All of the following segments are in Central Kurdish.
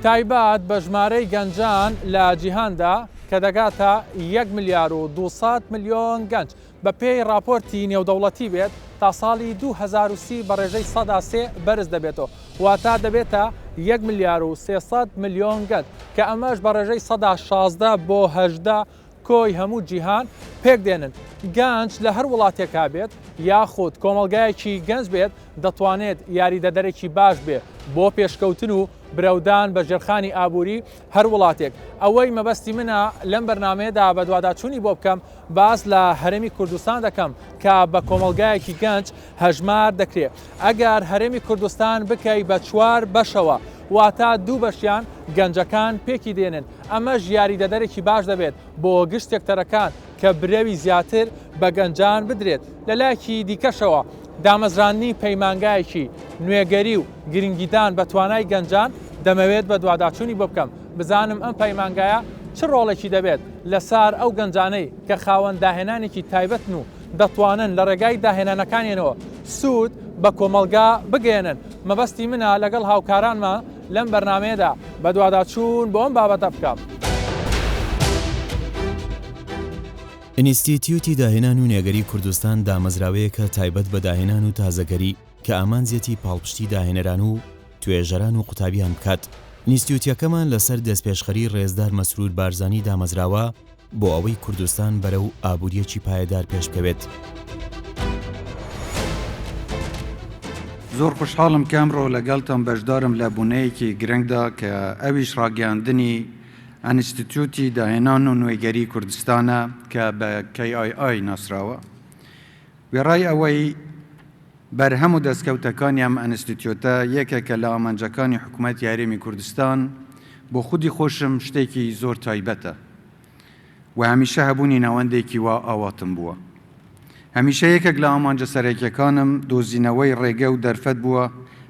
تایبەت بە ژمارەی گەنجان لە جیهاندا کە دەگاتە 1.2 ملیۆن گەنج بە پێی راپۆرتی نێودەوڵەتی بێت تا ساڵی 2030 بە ڕێژەی 3 بەرز دەبێتەوە واتە دەبێتە 1.3 ملیۆن گەنج کە ئەمەش بە ڕێژەی 16 بۆ 18 کۆی هەموو جیهان پێک دێنن. گەنج لە هەر وڵاتێکا بێت یاخود کۆمەڵگایەکی گەنج بێت دەتوانێت یاریدەدەرێکی باش بێ بۆ پێشکەوتن و برەودان بە ژێرخانی ئابووری هەر وڵاتێک. ئەوەی مەبەستی منە لەم بەرنامەیەدا بە دوواداچوونی بۆ بکەم باس لە هەرێمی کوردستان دەکەم کە بە کۆمەڵگایەکی گەنج هەژمار دەکرێت. ئەگەر هەرێمی کوردستان بکەی بە 4 بەشەوە واتە 2 بەشیان گەنجەکان پێکی دێنن. ئەمەش یاریدەدەرێکی باش دەبێت بۆ گشت سێکتەرەکان کە برەوی زیاتر بە گەنجان بدرێت. لەلایەکی دیکەشەوە دامەزرانی پەیمانگایەکی نوێگەری و گرنگیدان بە توانای گەنجان دەمەوێت بە دوواداچوونی بۆ بکەم بزانم ئەم پەیمانگایە چ ڕۆڵێکی دەبێت لەسەر ئەو گەنجانەی کە خاوەن داهێنانێکی تایبەتن و دەتوانن لە ڕێگای داهێنانەکانیانەوە سوود بە کۆمەلگا بگەێنن. مەبەستی منە لەگەڵ هاوکارانمە لەم بەرنامەیەدا بە دوواداچوون بۆ ئەم بابەتە بکەم. ئینستیتیوتی داهێنان و نێگەری کوردستان دامەزراوەیەکە تایبەت بە داهێنان و تازەگەری کە ئامانزیەتی پاڵپشتی داهێنەران و توێژەران و قوتابیان بکات. ئینستیتیوتەکەمان لەسەر دەستپێشخەری ڕێزدار مەسرور بارزانی دامەزراوە بۆ ئەوەی کوردستان بەرەو ئابووریەکی پایەدار پێش بکەوێت. زۆر خوشحاڵم کە ئەمڕۆ لەگەڵتان بەشدارم لە بوونەیەکی گرنگدا کە ئەویش ڕاگەاندنی ئینستیتیوتی داهێنان و نوێگەری کوردستانە کە بە KII ناسراوە. وێڕای ئەوەی بەرهەم و دەستکەوتەکانی ئەم ئینستیتیوتە یەکێکە لە ئامانجەکانی حکوومەتی هەرێمی کوردستان بۆ خودی خۆشم شتێکی زۆر تایبەتە و هەمیشە هەبوونی ناوەندێکی وا ئاواتم بووە. هەمیشە یەکێک لە ئامانجە سەرەکیەکانم دۆزینەوەی ڕێگە و دەرفەت بووە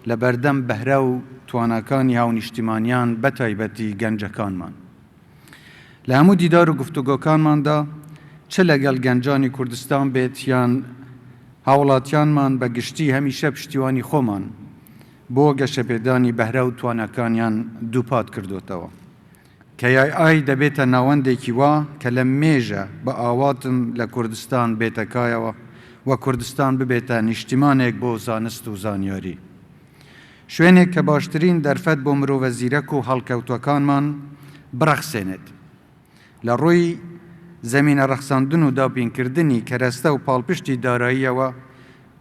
لە بەردەم بەهرە و توانەکانی هاونیشتیمانیان بە تایبەتی گەنجەکانمان. لە هەموو دیدار و گفتوگۆکانماندا چ لەگەڵ گەنجانی کوردستان بێت یان هاوڵاتیانمان بە گشتی هەمیشە پشتیوانی خۆمان بۆ گەشەپێدانی بەهرە و توانەکانیان دووپات کردوتەوە. KII دەبێتە ناوەندێکی وا کە لە مێژە بە ئاواتم لە کوردستان بێتەکایەوە و کوردستان ببێتە نیشتیمانێک بۆ زانست و زانیاری. شوێنێک کە باشترین دەرفەت بۆ مرۆڤە زیرەک و هەڵکەوتوەکانمان بڕەخسێنێت لە ڕووی زەمینە ڕەخساندن و دابینکردنی کەرەستە و پاڵپشتی داراییەوە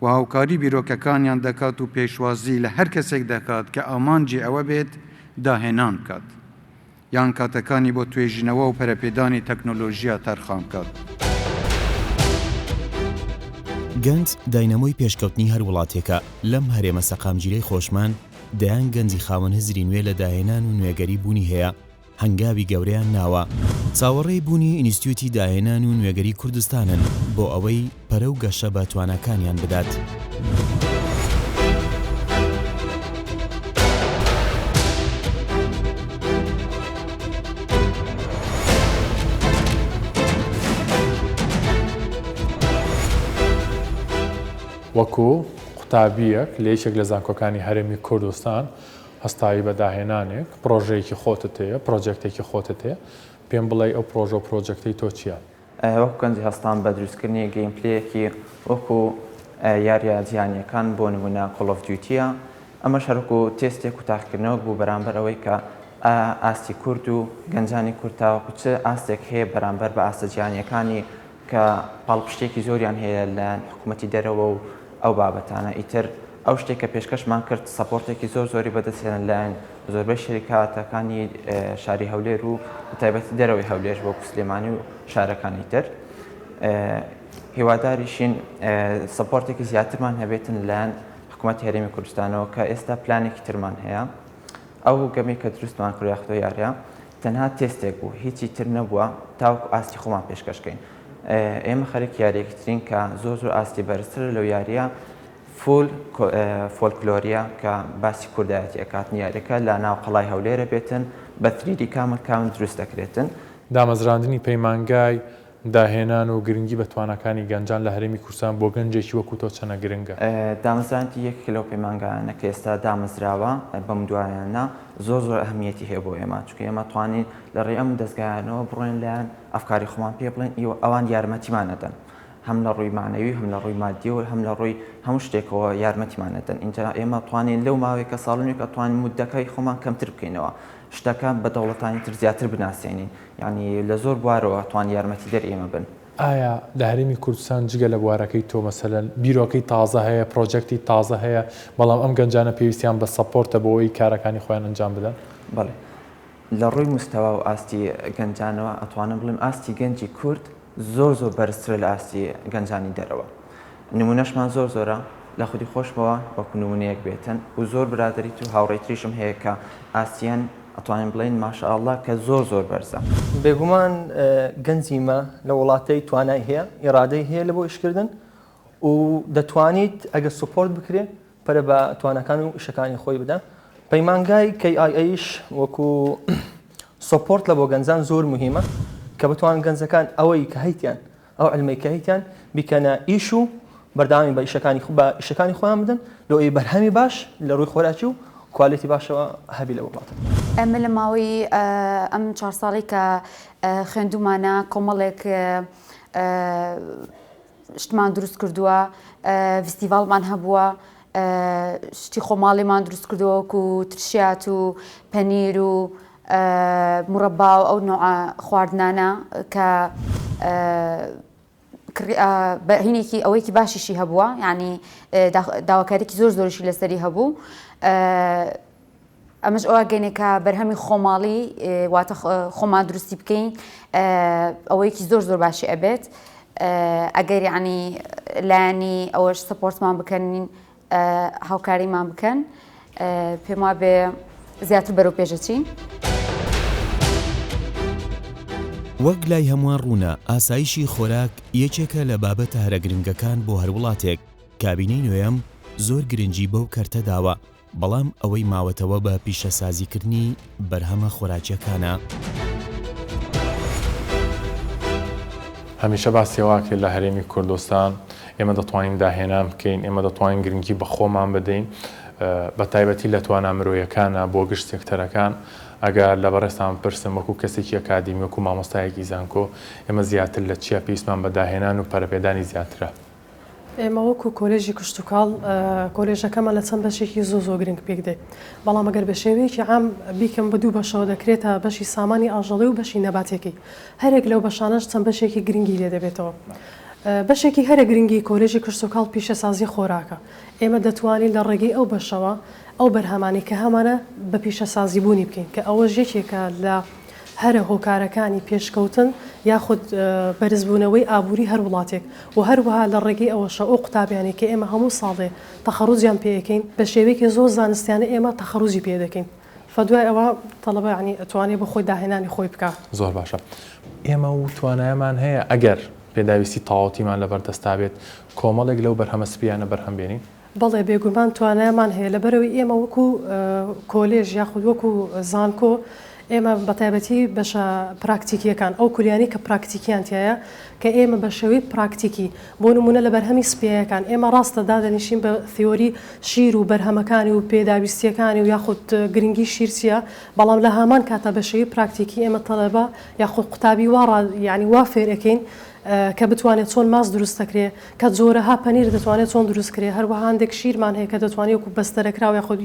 و هاوکاری بیرۆکەکانیان دەکات و پێشوازی لە هەر کەسێک دەکات کە ئامانجی ئەوە بێت داهێنان بکات یان کاتەکانی بۆ توێژینەوە و پەرەپێدانی تەکنۆلۆژیا تەرخان بکات. گەنج داینەمۆی پێشکەوتنی هەر وڵاتێکە. لەم هەرێمە سەقامگیرەی خۆشمان دەیان گەنجی خاوەن هزری نوێ لە داهێنان و نوێگەری بوونی هەیە هەنگاوی گەورەیان ناوە. چاوەڕێی بوونی ئینستیتیوتی داهێنان و نوێگەری کوردستانن بۆ ئەوەی پەرە و گەشە بە توانەکانیان بدات. وەکو قوتابیەک لە یەکێک لە زانکۆکانی هەرێمی کوردستان هەستایی بە داهێنانێک پرۆژەیەکی خۆتت هەیە پرۆجێکتێکی خۆتت هەیە پێم بڵێ ئەو پرۆژە و پرۆجێکتەی تۆ چییە؟ وەکو گەنجی هەستان بە دروستکردنی گەیمپلەیەکی وەکو یاریە جیهانیەکان بۆ نمونە کۆڵ ئۆف دیوتیە. ئەمە شەرک و تێستێک و تاقیکردنەوە بوو بەرامبەر ئەوەی کە ئاستی کورد و گەنجانی کورتاوەکو چ ئاستێک هەیە بەرامبەر بە ئاستە جیهانیەکانی کە پاڵپشتێکی زۆریان هەیە لە حکوومەتی دەرەوە و ئەو بابەتانە. ئیتر ئەو شتێککە پێشکەشمان کرد سەپۆرتێکی زۆری بەدەستێنن لایەن زۆربەی شەریکاتەکانی شاری هەولێر و تایبەتی دەرەوەی هەولێر بۆ سلێمانی و شارەکانی تر. هیواداریشین سەپۆرتێکی زیاترمان هەبێتن لایەن حکوومەتی هەرێمی کوردستانەوە کە ئێستا پلانێکی ترمان هەیە. ئەو گەمی کە دروستمان کرد یاخۆ یاریە تەنها تێستێک بوو هیچی تر نەبووە تاوەکو ئاستی خۆمان پێشکەشکەین. ئێمە خەرێک یاریەکترین کە زۆر ئاستی بەرزتر لەو یاریە فۆلکلۆریە کە باسی کوردایەتی ئەکاتنی یاریەکە لە ناو قەڵای هەولێرە بێتن بە 3D کامل دروست دەکرێتن. دامەزراندنی پەیمانگای داهێنان و گرنگی بە توانەکانی گەنجان لە هەرێمی کوردستان بۆ گەنجێکی وەکو تۆ چەنە گرنگە؟ دامەزرانی یەکێک لەو پەیمانگانە کە ئێستا دامەزراوە بەم دوایانە زۆر ئەهمیەتی هەیە بۆ ئێمە، چونکە ئێمە توانین لە ڕێی ئەم دەستگایانەوە بڕۆین لایەن ئەفکاری خۆمان پێ بڵێن ئەوان یارمەتیمانەدەن، هەم لە ڕووی معنەوی، هەم لە ڕووی مادی و هەم لە ڕووی هەموو شتێکەوە یارمەتیمانەدەن. اینجا ئێمە توانین لەو ماوەیەکە ساڵنێکە توانین مودەکەی خۆمان کەمتر بکەینەوە، شتەکە بە دەوڵەتانی تر زیاتر بناسیێنین، یعنی لە زۆر بوارەوە توان یارمەتی دەر ئێمە بن. ئایا لە هەرێمی کوردستان جگە لە بوارەکەی تۆ مەسەلەن بیرۆکەی تازە هەیە، پرۆجێکتی تازە هەیە، بەڵام ئەم گەنجانە پێویستیان بە سەپۆرتە بۆ ئەوەی کارەکانی خۆیان ئەنجام بدەن؟ بەڵێ، لە ڕووی مستەوا و ئاستی گەنجانەوە ئەتوانم بڵێم ئاستی گەنجی کورد زۆر بەرزترە لە ئاستی گەنجانی دەرەوە. نمونەشمان زۆرە لە خودی خۆشمەوە وەکو نمونەیەک بێتن و زۆر برادریت و هاوڕێتریشم هەیە کە ئاسیان ئەتوانین بڵێن ماشەئالله کە زۆر بەرزە. بێگومان گەنجیمە لە وڵاتەی توانای هەیە، ئێرادەی هەیە لە بۆ ئیشکردن و دەتوانیت ئەگە سوپۆرت بکرێت پەرە بە توانەکان و ئیشەکانی خۆی بدە. پەیمانگای KIAش وەکو سوپۆرت لە بۆ گەنجان زۆر مهمە کە بتوان گەنجەکان ئەوەی کە هەیتیان ئەو علمەی کە هەیتیان بیکەنە ئیش و بەرداوامی بە ئیشەکانی خۆیان بدەن لەو ئەی بەرهەمی باش لە ڕووی خۆراکی و کوالیتی باشەوە هەبی لە وڵاتە. ئەمە لە ماوەی ئەم 4 ساڵی کە خوێندومانە کۆمەڵێک شتمان دروست کردووە، فستیڤالمان هەبووە، شتی خۆماڵیمان دروست کردووە وەکو ترشیات و پەنیر و مرەبا و ئەو نوع خواردنانە کە هینێکی ئەوەیەکی باشیشی هەبووە، یعنی داواکارێکی زۆریشی لەسەری هەبوو. ئەمەش ئەوە گەنێکە بەرهەمی خۆماڵی واتە خۆمان دروستی بکەین ئەوەیەکی زۆر باشی ئەبێت. ئەگەر یعنی لایانی ئەوەش سپۆرتمان بکەنین، هاوکاریمان بکەن، پێم وابێ زیاتر بەرەو پێشەچین. وەک لای هەمووان ڕوونە ئاسایشی خۆراک یەکێکە لە بابەتە هەرە گرنگەکان بۆ هەر وڵاتێک. کابینەی نوێیەم زۆر گرنگی بەو کەرتە داوە، بەڵام ئەوەی ماوەتەوە بە پیشەسازیکردنی بەرهەمە خۆراکیەکانە. هەمیشە باسیێواکە لە هەرێمی کوردستان ئێمە دەتوانین داهێنان بکەین، ئێمە دەتوانین گرنگی بە خۆمان بدەین، بە تایبەتی لە توانە مرۆیەکانە بۆ گشت سێکتەرەکان. ئەگەر لە بەڕێستان پرسم وەکو کەسێکی ئەکادیمی وەکو مامۆستایەکی زانکۆ ئێمە زیاتر لە چیا پێویستمان بە داهێنان و پەرەپێدانی زیاترە؟ ئێمە وەکو کۆلێژی کشتتوکاڵ کۆلێژەکەمە لە چەند بەشێکی زۆر گرنگ پێک دێ، بەڵام ئەگەر بە شێوەیەکی عام بیکەم بە دوو بەشەوە دەکرێتە بەشی سامانی ئاژەڵی و بەشی نەباتێکی. هەرێک لەو بەشانەش چەند بەشێکی گرنگی لێ دەبێتەوە. بەشێکی هەرە گرنگی کۆلێژی کشتتوکاڵ پیشەسازی خۆراکە. ئێمە دەتوانین لە ڕێگەی ئەو بەشەوە ئەو بەرهەمانی کە هەمانە بە پیشەسازی بوونی بکەین کە ئەوە یەکێکە لە هەرە هۆکارەکانی پێشکەوتن یاخود بەرزبوونەوەی ئابووری هەر وڵاتێک و هەروەها لە ڕێگەی ئەوەشە ئەو قوتابیانی کە ئێمە هەموو ساڵێ تەخەڕوجیان پێەکەین بە شێوەیەکی زۆر زانستیانە ئێمە تەخەڕوجی پێ دەکەین. فدوای ئەوە تەڵەبە ینی ئەتوانێت بە خۆی داهێنانی خۆی بکات. زۆر باشە. ئێمە و توانایەمان هەیە ئەگەر پێداویستی تەواوەتیمان لەبەردەستا بێت کۆمەڵێک لەو بەرهەمە سپیانە بەرهەم بێنین؟ بەڵێ بێگومان توانایەمان هەیە لەبەرەوەی ئێمە وەکو کۆلێژ یاخود وەکو زانکۆ ئێمە بەتایبەتی بەشە پراکتیکیەکان ئەو کوریانی کە پراکتیکیان تایە کە ئێمە بە شێوەی پراکتیکی بۆ نمونە لە بەرهەمی سپیەکان ئێمە ڕاستە دادەنیشین بە تیۆری شیر و بەرهەمەکانی و پێداویستیەکانی و یاخود گرنگی شیرچیە، بەڵام لە هەمان کاتە بە شێوەی پراکتیکی ئێمە تەڵەبە یاخود قوتابی یعنی وا فێرەکەین کە بتوانێت چۆن ماس دروست دەکرێ، کە جۆرەها پەنیر دەتوانێت چۆن دروست کرێ، هەروەها هەندێک شیرمان هەیە کە دەتوانێت وەکو بەستەرەکراو یاخود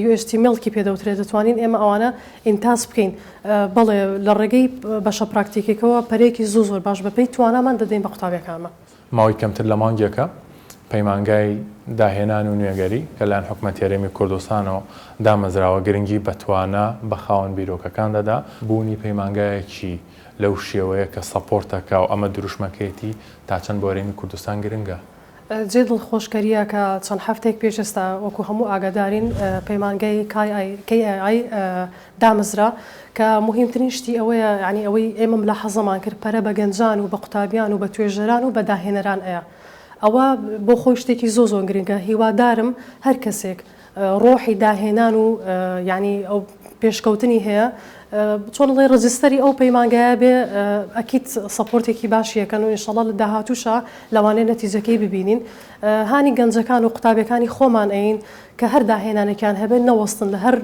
UHTML-کی پێ دەوترێت دەتوانین ئێمە ئەوانە ئینتاز بکەین. بەڵێ لە ڕێگەی بەشە پراکتیکێکەوە پەرێکی زۆر باش بەپێی توانامان دەدەین بە قوتابیەکانمە. ماوەی کەمتر لە مانگێکە پەیمانگای داهێنان و نوێگەری کە لایەن حکومەتی هەرێمی کوردستانەوە دامەزراوە گرنگی بەتوانە بە خاوەن بیرۆکەکان دەدا بوونی پەیمانگایەکی لەو شێوەیە کە سەپۆرتەکە و ئەمە دروشمەکەیەتی تا چەند بۆ هەرێمی کوردستان گرنگە. جێ دڵخۆشکەریە کە چەند هەفتێک پێشستا وەکو هەموو ئاگادارین پەیمانگای KIA دامەزرا کە مهمترین شتی ئەوەیە ینی ئەوەی ئێمە لە حەزەمان کرد پەرە بە گەنجان و بە قوتابیان و بە توێژەران و بە داهێنەران ئەیە. ئەوە بۆ خۆی شتێکی زۆر گرنگە. هیوادارم هەر کەسێک ڕۆحی داهێنان و ینی ئەو پێشکەوتنی هەیە چۆنڵێ ڕجستەری ئەو پەیمانگایە بێ ئەکیت سەپۆرتێکی باشیەکەن و ئینشەڵا لە داهاتووشە لەوانەیە نەتیجەکەی ببینین هانی گەنجەکان و قوتابیەکانی خۆمان ئەین کە هەر داهێنانێکیان هەبێت نەوەستن لە هەر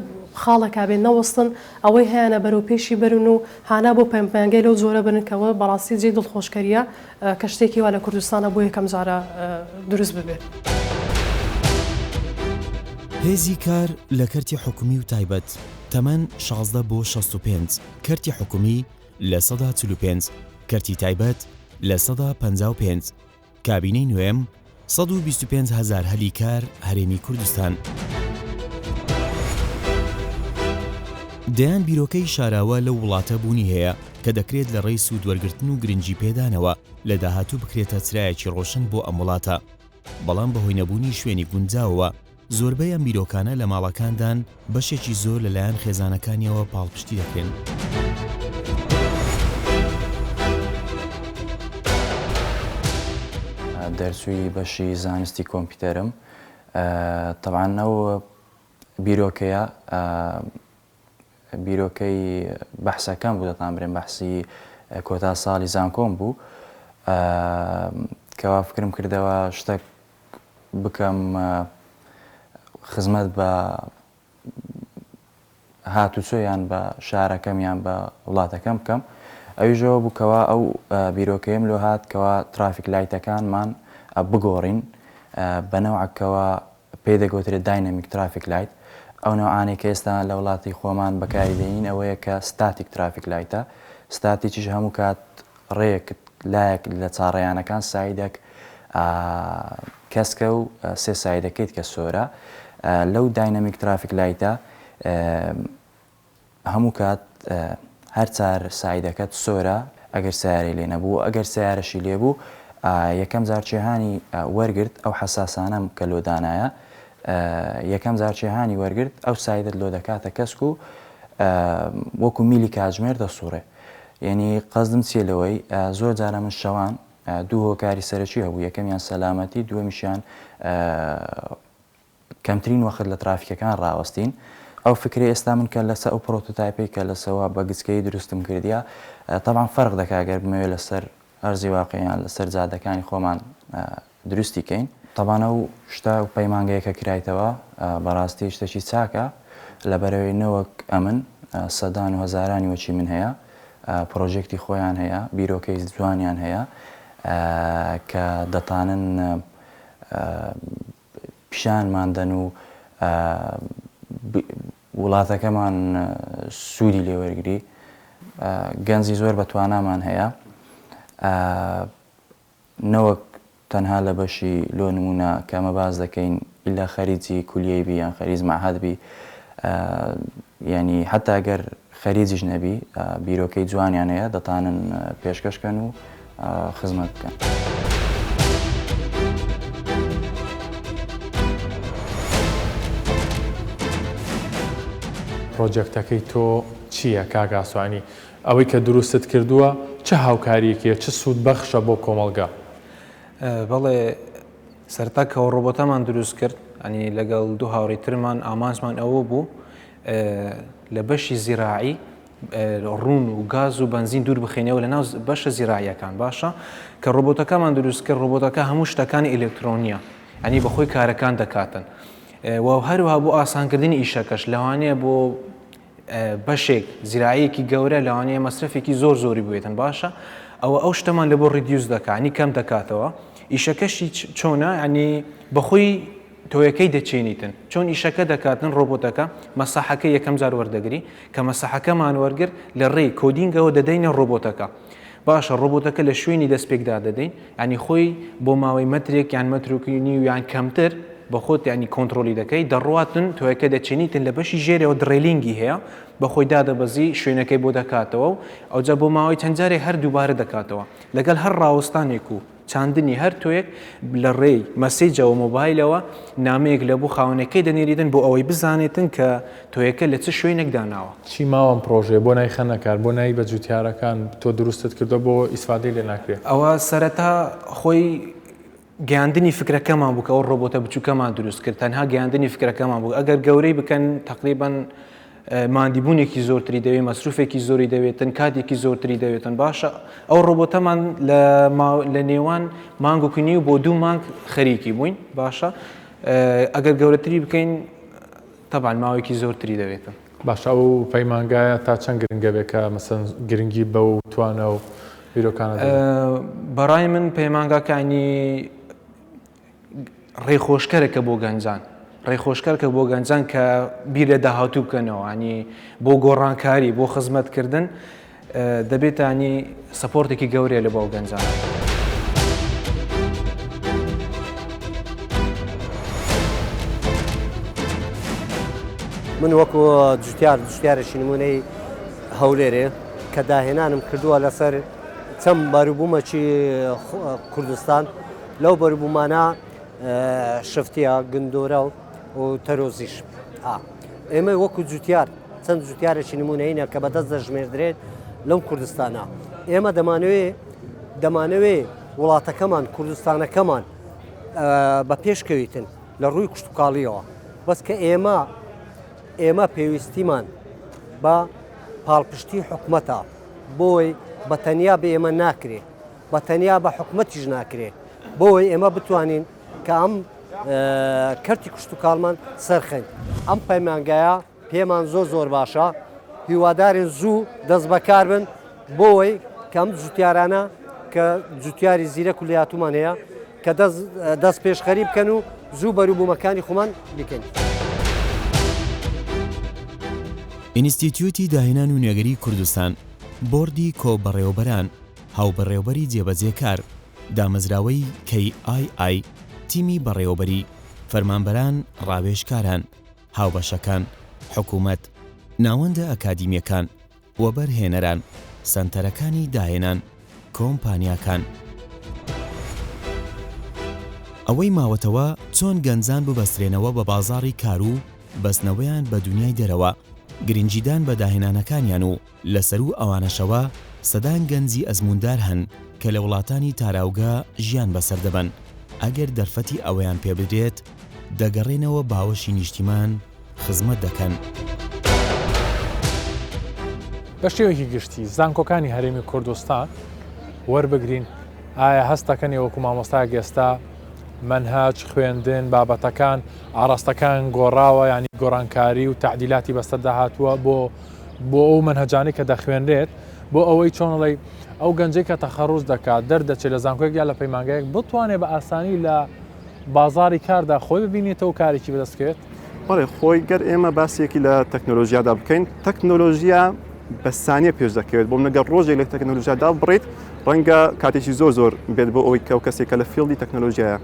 خاڵێکا بێت نەوەستن ئەوەی هەیەە بەرەو پێشی بەرن و هانا بۆ پەیمانگای لەو زۆرە بنکەوە بەڕاستی جێ دڵخۆشکەریە کە شتێکی وا لە کوردستانە بۆ یەکەم جارە دروست ببێت. هێزی کار لە کەرتی حکومی و تایبەت تەمەن 16 بۆ 65 کەرتی حکومی لە 145 کەرتی تایبەت لە 155 کابینەی نوێم 125,000 هەلی کار هەرێمی کوردستان. دەیان بیرۆکەی شاراوە لە وڵاتە بوونی هەیە کە دەکرێت لە ڕێی سوود وەرگرتن و گرنگی پێدانەوە لە داهاتوو بکرێتە چرایەکی ڕۆشن بۆ ئەم وڵاتە بەڵام بەهۆی نەبوونی شوێنی گونجاوەوە زۆربەی ئەم بیرۆکانە لە ماڵەکاندان بەشێکی زۆر لەلایەن خێزانەکانیەوە پاڵپشتی دەکرێن. دەرسوی بەشی زانستی کۆمپیوتەرم طبعاً ئەو بیرۆکەیە بیرۆکەی بەحسەکەم بوو دەتان برێن بەحسی کۆتا ساڵی زانکۆم بوو کەوا فکرم کردەوە شتێک بکەم خزمەت بە هاتوچۆیان بە شارەکەم یان بە وڵاتەکەم بکەم ئەویژەوە بووکەوە ئەو بیرۆکەیم لۆ هات کەوا ترافیک لایتەکانمان بگۆڕین بەنەوعکەوە پێی دەگوترێت داینەمیک ترافیک لایت ئەو نەوعانەی کە ئێستا لە وڵاتی خۆمان بەکاری دێنین ئەوەیە کە ستاتیک ترافیک لایتە ستاتیکیش هەموو کات ڕێک لایەک لە چاڕێیانەکان سایدێک کەسکە و سێ سایدەکەیت کە سۆرە لەو داینەمیک ترافیک لایتە هەموو کات هەر چار سایدەکەت سۆرە ئەگەر سیارەی لێ نەبوو ئەگەر سیارەشی لێبوو یەکەم جارچێهانی وەرگرت ئەو حەساسانەم کە لۆدانایە یەکەم جارچێهانی وەرگرت ئەو سایدت لۆ دەکاتە کەسک و وەکو میلی کاتژمێر دەسوڕێ یعنی قەزدم چیە لەوەی زۆر جارە من شەوان دوو هۆکاری سەرەکی هەبوو یەکەمیان سەلامەتی دووەمیشیان کەمترین وەخت لە ترافیکەکان ڕاوەستین ئەو فکری ئێستا من کە لەسەر ئەو پرۆتۆتایپی کە لەسەوە بە گچکەی دروستم کردیا طبعاً فەرق دەکات گەر بمەوێت لەسەر ئەرزی واقعیان لەسەر جادەکانی خۆمان دروستی کەین طبعاً ئەو شتە و پەیمانگەیەکە کرایتەوە بەڕاستی شتێکی چاکە لەبەرەوەی نەوەک ئەمن سەدان و هەزارانی وەچی من هەیە پرۆژێکتی خۆیان هەیە بیرۆکەی جوانیان هەیە کە دەتانن پیشانماندەن و وڵاتەکەمان سوودی لێوەرگری گەنجی زۆر بەتوانامان هەیە نەوەک تەنها لە بەشی لۆ نمونە کەمە باز دەکەین ئیلا خەریجی کولیەیبی یان خەریج مەعهەدبی ینی حتا ئەگەر خەریجیش نەبی بیرۆکەی جوانیان هەیە دەتانن پێشکەشکەن و خزمەت بکەن. پرۆجێکتەکەی تۆ چییە کاگاسوانی ئەوەی کە دروستت کردووە چه هاوکاریەکیە چه سوود بەخشە بۆ کۆمەلگا؟ بەڵێ سەرتا کە ڕۆبۆتەمان دروست کرد ئەنی لەگەڵ دوو هاوڕێی ترمان ئامانجمان ئەوە بوو لە بەشی زیراعی ڕون و گاز و بنزین دوور بخینەوە لە ناو بەشە زیراعیەکان باشە کە ڕۆبۆتەکەمان دروست کرد ڕۆبۆتەکە هەموو شتەکانی ئلکترۆنیە ئەنی بەخۆی کارەکان دەکاتن و هەروها بۆ ئاسانکردنی ئیشەکەش لەوانەیە بۆ بەشێک زیراییەکی گەورە لەوانەیە مەصرفێکی زۆر زۆری بێتن باشە ئەوە ئەو شتەمان لە بۆ ڕیدیوز دەکانی کەم دەکاتەوە ئیشەکەشی چۆنە ئەنی بەخۆی تۆیەکەی دەچێنیتن چۆن ئیشەکە دەکاتن ڕۆبۆتەکە مەساحەکە یەکەم جار وەردەگری کە مەساحەکەمان وەرگرت لە ڕێی کۆدینگەوە دەدەینە ڕۆبۆتەکە باشە ڕۆبۆتەکە لە شوێنی دەستپێکدا دەدەین ینی خۆی بۆ ماوەی مەترێک یان مەترۆکی و یان کەمتر بە خۆت ینی کۆنتترۆلی دەکەی دەڕاتن تۆیەکە دەچێنیتن لە بەشی ژێرەوە درێلینگی هەیە بەخۆی دادەبەزی شوێنەکەی بۆ دەکاتەوە و ئەوجا بۆ ماوەی چەند جارێک هەر دووبارە دەکاتەوە لەگەڵ هەر ڕاوەستانێک و چاندنی هەر تۆیەک لە ڕێی مەسیجەوە مۆبایلەوە نامەیەک لە بۆ خاوەنەکەی دەنێریدن بۆ ئەوەی بزانێتن کە تۆیەکە لە چ شوێنێک داناوە چی ماوەم پرۆژێ بۆ نای خەنەکار بۆ نای بە جوتیارەکان تۆ دروستت کردو بۆ ئیسفادەی لێ ناکرێت ئەوە سەرەتا خۆی گەیاندنی فکرەکەمان بوو کە ئەو ڕۆبۆتە بچووکەمان دروست کرد تەنها گەیاندنی فکرەکەمان بوو ئەگەر گەورەی بکەن تقریباً مادیبوونێکی زۆرتری دەوێت مەسروفێکی زۆری دەوێتن کاتێکی زۆرتری دەوێتن باشە ئەو ڕۆبۆتەمان لە نێوان مانگ و کنی و بۆ 2 مانگ خەریکی بووین باشە ئەگەر گەورەتری بکەین تەبان ماوەیەکی زۆرتری دەوێتن باشە ئەو پەیمانگایە تا چەند گرنگە بێت کە مەسەن گرنگی بە و توانە و بیرۆکانە بەڕای من پەیمانگاکانی ڕێخۆشکەرێکە بۆ گەنجان ڕێخۆشکەرکە بۆ گەنجان کە بیر لە داهاتوو بکەنەوە ینی بۆ گۆڕانکاری بۆ خزمەتکردن دەبێت ینی سەپۆرتێکی گەورەیە لە بۆ گەنجان. من وەکو جوتیارێکی نمونەی هەولێرێ کە داهێنانم کردووە لەسەر چەند بەروبوومەکی کوردستان لەو بەروبوومانە شفتیە گندۆرە و تەرۆزیش ئێمە وەکو جوتیار چەند جوتیارێکی نمونەینە کە بەدەست دەژمێردرێت لەم کوردستانە ئێمە دەمانەوێ وڵاتەکەمان کوردستانەکەمان بە پێشکەویتن لە ڕووی کشتتوکاڵیەوە بەس کە ئێمە پێویستیمان بە پاڵپشتی حکومەتە بۆی بە تەنیا بە ئێمە ناکرێ بە تەنیا بە حکومەتیش ناکرێ بۆی ئێمە بتوانین کە ئەم کەرتی کشتتوکاڵمان سەرخەین ئەم پەیمانگایە پێمان زۆر باشە هیوادارین زوو دەست بەکار بن بۆی کەم جوتیارانە کە جوتیاری زیرەک و لەیاتومان هەیە کە دەست پێشخەری بکەن و زوو بەروبوومەکانی خۆمان بکەین. ئینستیتیوتی داهێنان و نوێگەری کوردستان بۆردی کۆبەڕێوەبەران هاوبەڕێوەبەری جێبەجێکار دامەزراوەی KII تیمی بەڕێوەبەری فەرمانبەران ڕاوێژکاران هاوبەشەکان حکوومەت ناوەندە ئەکادیمیەکان وەبەرهێنەران سەنتەرەکانی داهێنان کۆمپانیاکان ئەوەی ماوەتەوە چۆن گەنجان ببەسترێنەوە بە بازاڕی کار و بەستنەوەیان بە دنیای دەرەوە گرنگیدان بە داهێنانەکانیان و لەسەر و ئەوانەشەوە سەدان گەنجی ئەزموندار هەن کە لە وڵاتانی تاراوگا ژیان بەسەر دەبن ئەگەر دەرفەتی ئەوەیان پێ بدرێت دەگەڕێنەوە باوەشی نیشتیمان خزمەت دەکەن. بە شێوەیەکی گشتی زانکۆکانی هەرێمی کوردستان وەربگرین ئایا هەستەکەنی وەکو مامۆستای ئێستا منهاج خوێندن بابەتەکان ئاراستەکان گۆڕاوە ینی گۆڕانکاری و تعدیلاتی بەستە داهاتووە بۆ ئەو منهەجانی کە دەخوێنرێت بۆ ئەوەی چۆنڵی ئەو گەنجەی کە تەخەڕوز دەکات دەردەچێت لە زانکۆیەک یا لە پەیمانگایەک بتوانێت بە ئاسانی لە بازاری کاردا خۆی ببینێتەوە کارێکی بەدەستکەوێت. بەڵێ خۆی گەر ئێمە باسێکی لە تەکنۆلۆژیادا بکەین تەکنۆلۆژیا بە سانیە پێش دەکەوێت بۆ منەگەر ڕۆژێک لە تەکنۆلۆژیادا بڕێت ڕەنگە کاتێکی زۆر بێت بۆ ئەوەی کە کەسێکە لە فیڵدی تەکنۆلۆژیایە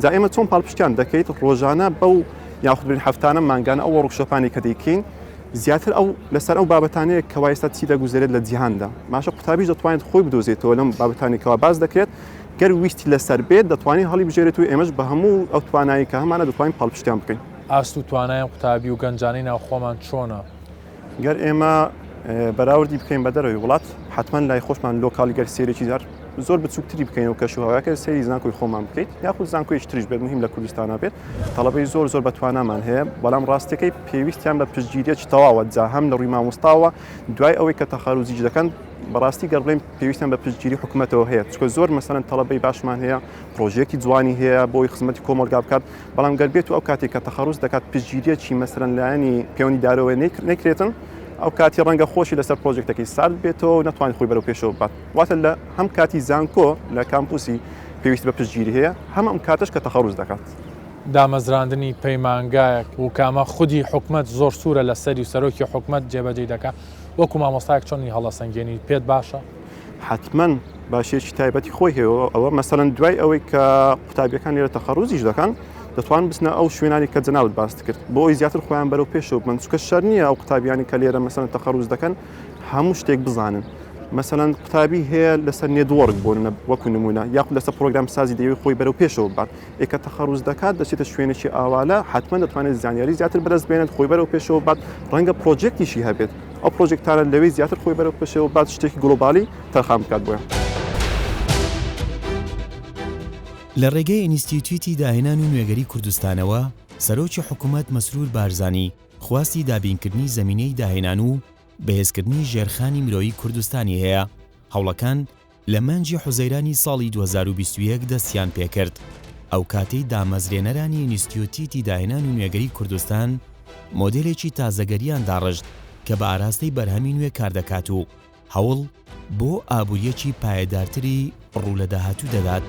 جا ئێمە چۆن پاڵپشتیان دەکەیت ڕۆژانە بەو یاخودبرین هەفتانە مانگانە ئەو ڕوکشەپانی کە دەیکەین زیاتر ئەو لەسەر ئەو بابەتانەیە کە وایستا چی دەگوزارێت لە جیهاندا ماشە قوتابیش دەتوانێت خۆی بدۆزێتەوە لەم بابەتانێکەوە باز دەکرێت گەر ویستی لەسەر بێت دەتوانین هەڵی بژێرێت و ئێمەش بە هەموو ئەو توانایی کە هەمانە دەتوانین پاڵپشتیان بکەین. ئاست و توانایە قوتابی و گەنجانی ناو خۆمان چۆنە؟ گەر ئێمە بەراوردی بکەین بە دەرەوەی وڵات حتمما لای خۆشمان لۆکاڵی گەر سێرێکی زۆر بچووکتری بکەینەوە کەشوهاوەکە سەیری زانکۆی خۆمان بکەیت یاخود زانکۆیش تریش بێت مهم لە کوردستانە بێت تەڵەبەی زۆر بەتوانامان هەیە بەڵام ڕاستەکەی پێویستیان بە پشتگیریەکی تەواوە جا هەم لە ڕووی مامۆستاوە دوای ئەوەی کە تەخەروزیش دەکەن بەڕاستی گەر بڵێم پێویستیان بە پشتگیری حکوومەتەوە هەیە چکە زۆر مەسەلەن تەڵەبەی باشمان هەیە پرۆژێکی جوانی هەیە بۆی خزمەتی کۆمەلگا بکات بەڵام گەر بێت و ئەو کاتێک کە تەخەروز دەکات پشتگیریەکی مەسەلەن لایەنی پەیوەندی دارەوە نەکرێتن ئەو کاتی ڕەنگە خۆشی لەسەر پرۆژێکتەکەی سارد بێتەوە ناتوانێت خۆی بەرەو پێشەوە بات واتە لە هەم کاتی زانکۆ لە کامپوسی پێویست بە پشتگیری هەیە ئەم کاتش کە تەخەروز دەکات. دامەزراندنی پەیمانگایەک و کامە خودی حکومت زۆر سوورە لە سەری و سەرۆکی حکومت جێبەجێ دەکات وەکو مامۆستایەک چۆنی هەڵەسەنگێنی پێت باشە؟ حتمما باشێکی تایبەتی خۆی هەیە ئەوە مەسەلەن دوای ئەوەی کە قوتابیەکان لێرە تەخەروزیش دەکەن دەتوان بچنە ئەو شوێنانی کە جەنابەت باست کرد بۆ ئەوی زیاتر خۆیان بەرەو پێشەوە بمن چونکە شەر نییە ئەو قوتابیانی کە لێرە مەسەلەن تەخەروز دەکەن هەموو شتێک بزانن مەسەلەن قوتابی هەیە لەسەر نێتوەرک بۆ وەکو نمونە یاخود لەسەر پرۆگرام سازی دەیەوێت خۆی بەرەو پێشەوە بات ئێکە تەخەروز دەکات دەچێتە شوێنێکی ئاوالە حتمما دەتوانێت زانیاری زیاتر بەدەست بێنێت خۆی بەرەو پێشەوە بات ڕەنگە پرۆجێکتیشی هەبێت ئەو پرۆجێکتانە لەوەی زیاتر خۆی بەرەو پێشەوە بات شتێکی گلۆبالی تەرخان بکات بۆیە. لە ڕێگەی ئینستیتیوتی داهێنان و نوێگەری کوردستانەوە سەرۆکی حکوومەت مەسرور بارزانی خواستی دابینکردنی زمینەی داهێنان و بەهێزکردنی ژێرخانی مرۆیی کوردستانی هەیە. هەوڵەکان لە مانگی حوزەیرانی ساڵی 2021 دەستیان پێکرد. ئەو کاتەی دامەزرێنەرانی ئینستیتیوتی داهێنان و نوێگەری کوردستان مۆدێلێکی تازەگەریان داڕژت کە بە ئاراستەی بەرهەمی نوێ کار دەکات و هەوڵ بۆ ئابوووریەکی پایەدارتری ڕوو لە داهاتوو دەدات.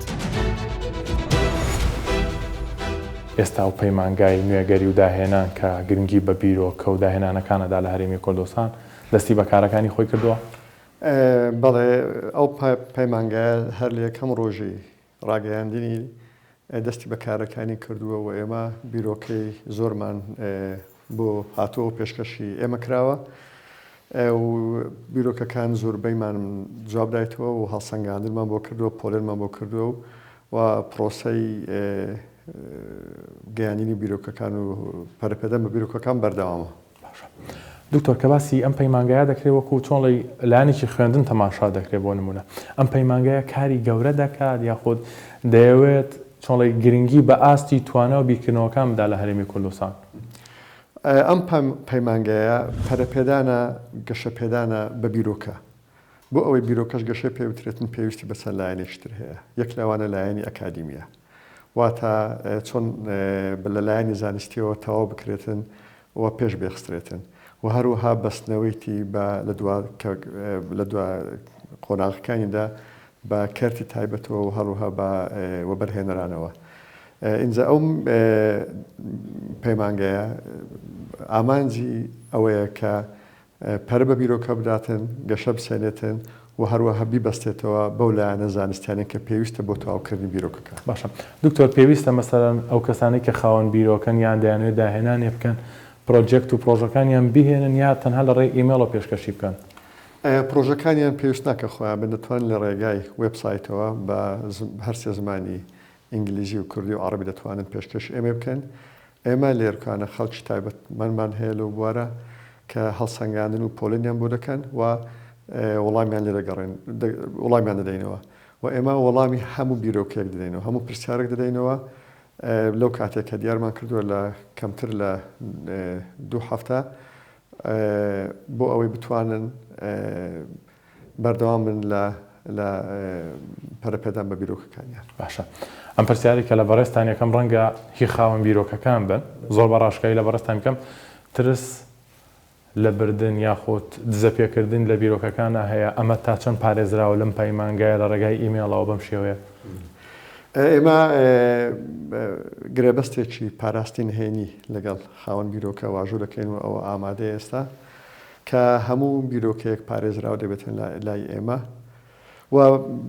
ئێستا و پەیمانگای نوێگەری و داهێنان کە گرنگی بە بیرۆکە و داهێنانەکانەدا لە هەرێمی کوردستان دەستی بە کارەکانی خۆی کردووە؟ بەڵێ ئەو پەیمانگایە هەر لە یەکەم ڕۆژی ڕاگەیاندنی دەستی بە کارەکانی کردووە و ئێمە بیرۆکەی زۆرمان بۆ هاتووە و پێشکەشی ئێمە کراوە و بیرۆکەکان زۆربەیمان جوابدایتەوە و هەڵسەنگاندنمان بۆ کردووە، پۆلێنمان بۆ کردووە و پرۆسەی گەیاندنی بیرۆکەکان و پەرەپێدەن بە بیرۆکەکان بەردەوامە. دکتۆر کە باسی ئەم پەیمانگایە دەکرێت وەکو چۆنڵی لایەنێکی خوێندن تەماشا دەکرێت بۆ نمونە. ئەم پەیمانگایە کاری گەورە دەکات یاخود دەیەوێت چۆنڵی گرنگی بە ئاستی توانە و بیرکردنەوەکان بدا لە هەرێمی کوردستان؟ ئەم پەیمانگایە پەرەپێدانە گەشەپێدانە بە بیرۆکە. بۆ ئەوەی بیرۆکەش گەشە پێوترێتن پێویستی بەسەر لایەنێکتر هەیە. یەک لەوانە لایەنی ئەکادیمیە. واتە چۆن لە لایەنی زانستیەوە تەواو بکرێتن و پێش بێخسترێتن. و هەروەها بەستنەوەیتی لە دو قۆناغەکانیدا بە کەرتی تایبەتەوە و هەروەها بە بەرهێنەرانەوە. اینجا ئەو پەیمانگایە ئامانجی ئەوەیە کە پەرە بە بیرۆکە بداتن، گەشە بسێنێتن و هەروەها بیبەستێتەوە بەو لایەنە زانستیانێک کە پێویستە بۆ تەواوکردنی بیرۆکەکە. باشە. دکتۆر پێویستە مەسەڵەن ئەو کەسانی کە خاوەن بیرۆکەن یان دەیانوێت داهێنانێ بکەن پرۆجێکت و پرۆژەکانیان بهێنن یا تەنها لە ڕێی ئیمێڵەوە پێشکەشی بکەن؟ پرۆژەکانیان پێویست ناکە خۆیان بنەتوانن لە ڕێگای وێبسایتەوە بە هەرسێ زمانی ئینگلیزی و کوردی و عەرەبی دەتوانن پێشکەش ئێمە بکەن. ئێمە لێرکانە خەڵکی تایبەتمەندمان هەیە لەو بوارە کە هەڵسەنگاندن و پۆلێنیان بۆ دەکەن و وەڵامیان لێ دەگەڕێن، وەڵامیان دەدەینەوە و ئێمە وەڵامی هەموو بیرۆکێک دەدەینەوە، هەموو پرسیارێک دەدەینەوە. لەو کاتێک کە دیارمان کردووە لە کەمتر لە 2 هەفتە بۆ ئەوەی بتوانن بەردەوام بن لە پەرەپێدان بە بیرۆکەکانیان. باشە. ئەم پرسیاری کە لە بەڕێستان یەکەم ڕەنگە هی خاوەن بیرۆکەکان بن زۆر بە ڕاشکایی لە بەڕێستان بکەم ترس لە بردن یاخۆت دزەپێکردن لە بیرۆکەکانە هەیە. ئەمە تا چەند پارێزراوە لەم پەیمانگایە لە ڕێگای ئیمێڵەوە بەم شێوەیە؟ ئێمە گرێبەستێکی پاراستین هێنی لەگەڵ خاوەن بیرۆکە واژوو دەکەین و ئەوە ئامادەیە ئێستا کە هەموو بیرۆکەیەک پارێزراوە دەبێتن لای ئێمە و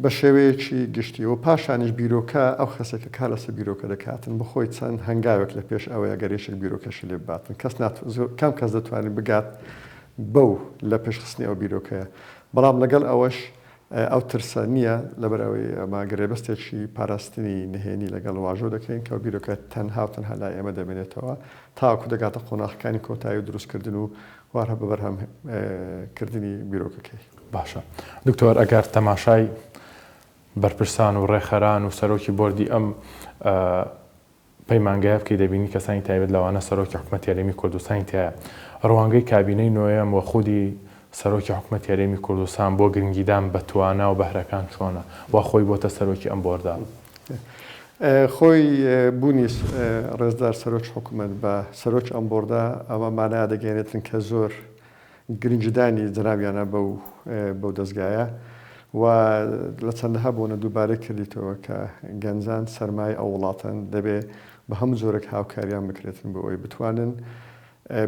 بە شێوەیەکی گشتی و پاشانیش بیرۆکە ئەو خەسێکە کار لەسەر بیرۆکە دەکاتن بخۆی چەند هەنگاوێک لە پێش ئەوەیە گەرێشێک بیرۆکەشی لێ بباتن. کەم کەس دەتوانێت بگات بەو لە پێشخستنی ئەو بیرۆکەیە. بەڵام لەگەڵ ئەوەش ئەو ترسە نییە لەبەرەوەی ئەمە گرێبەستێکی پاراستنی نهێنی لەگەڵ واژۆ دەکەین کە بیرۆکە تەنها و تەنها لای ئێمە دەمێنێتەوە تاوەکو دەگاتە قۆناغەکانی کۆتایی و دروستکردن و وارە بە بەرهەمکردنی بیرۆکەکەی. باشە. دکتۆر ئەگەر تەماشای بەرپرسان و ڕێخەران و سەرۆکی بۆردی ئەم پەیمانگایە بکەی دەبینی کەسانی تایبەت لەوانە سەرۆکی حکوومەتی هەرێمی کوردستانی تایە. ڕەوانگەی کابینەی نوێیەم وە خودی سەرۆکی حکوومەتی هەرێمی کوردستان بۆ گرنگیدان بە توانە و بەهرەکان چۆنە وا خۆی بۆتە سەرۆکی ئەم بۆردا؟ خۆی بوونی ڕێزدار سەرۆک حکوومەت بە سەرۆک ئەم بۆردا ئەمە مانای دەگەێنێتن کە زۆر گرنجدانی جنابیانە بەو دەستگایە و لە چەندەها بۆنە دووبارە کردیتەوە کە گەنجان سەرمای ئەو وڵاتن دەبێ بە هەموو زۆرێک هاوکاریان بکرێتن بۆ ئەوی بتوانن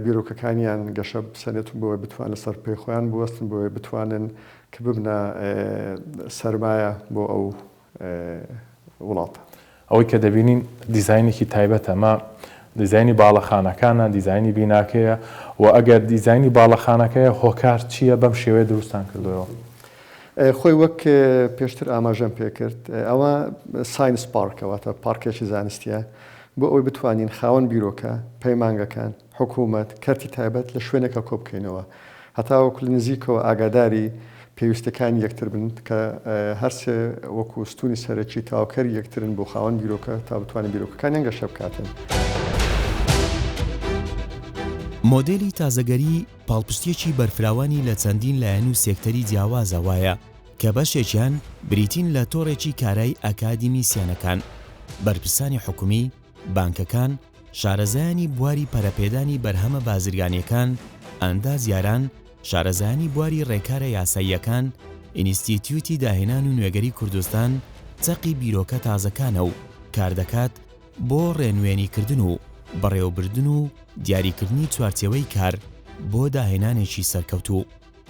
بیرۆکەکانیان گەشە بسەنێتون بۆی بتوان لە سەر پێی خۆیان بوەستن بۆی بتوانن کە ببنە سەرمایە بۆ ئەو وڵاتە. ئەوەی کە دەبینین دیزاینێکی تایبەتە ئەمە دیزایانی باڵەخانەکانە دیزایانی بیناکەیە و ئەگەر دیزایانی باڵەخانەکەیە هۆکار چییە بەم شێوەیە دروستان کردەوە؟ خۆی وەک پێشتر ئاماژەم پێکرد ئەوە ساینس پارکەوەتە پارکێکی زانستیە بۆ ئەوی بتوانین خاوەن بیرۆکە پەیمانگەکان حکوومەت کەرتی تایبەت لە شوێنێکە کۆ بکەینەوە هەتا وەکو نزیکەوە ئاگاداری پێویستەکانی یەکتر بن کە هەرسێ وەکو ستونی سەرەکی تاوکەری یەکترن بۆ خاوەن بیرۆکە تا بتوانین بیرۆکەکانیان گەشە بکاتن. مۆدێلی تازەگەری پاڵپشتێکی بەرفراوانی لە چەندین لایەن و سێکتەری جیاوازە وایە کە بەشێکیان بریتین لە تۆڕێکی کارای ئەکادیمیسیانەکان، بەرپرسانی حکومی، بانکەکان، شارەزایانی بواری پەرەپێدانی بەرهەمە بازرگانیەکان، ئەندازیاران، شارەزایانی بواری ڕێکارە یاساییەکان، ئینستیتیوتی داهێنان و نوێگەری کوردستان چەقی بیرۆکە تازەکانە و کاردەکات بۆ ڕێنوێنیکردن و بەڕێوەبردن و دیاریکردنی چوارچێوەی کار بۆ داهێنانێکی سەرکەوتوو.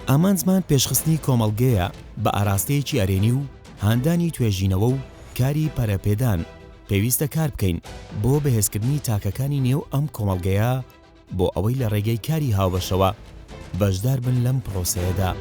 ئامانجمان پێشخستنی کۆمەڵگەیە بە ئاراستەیەکی ئەرێنی و هاندانی توێژینەوە و کاری پەرەپێدان پێویستە کار بکەین بۆ بەهێزکردنی تاکەکانی نێو ئەم کۆمەڵگەیە بۆ ئەوەی لە ڕێگەی کاری هاوبەشەوە بەشدار بن لەم پرۆسەیەدا.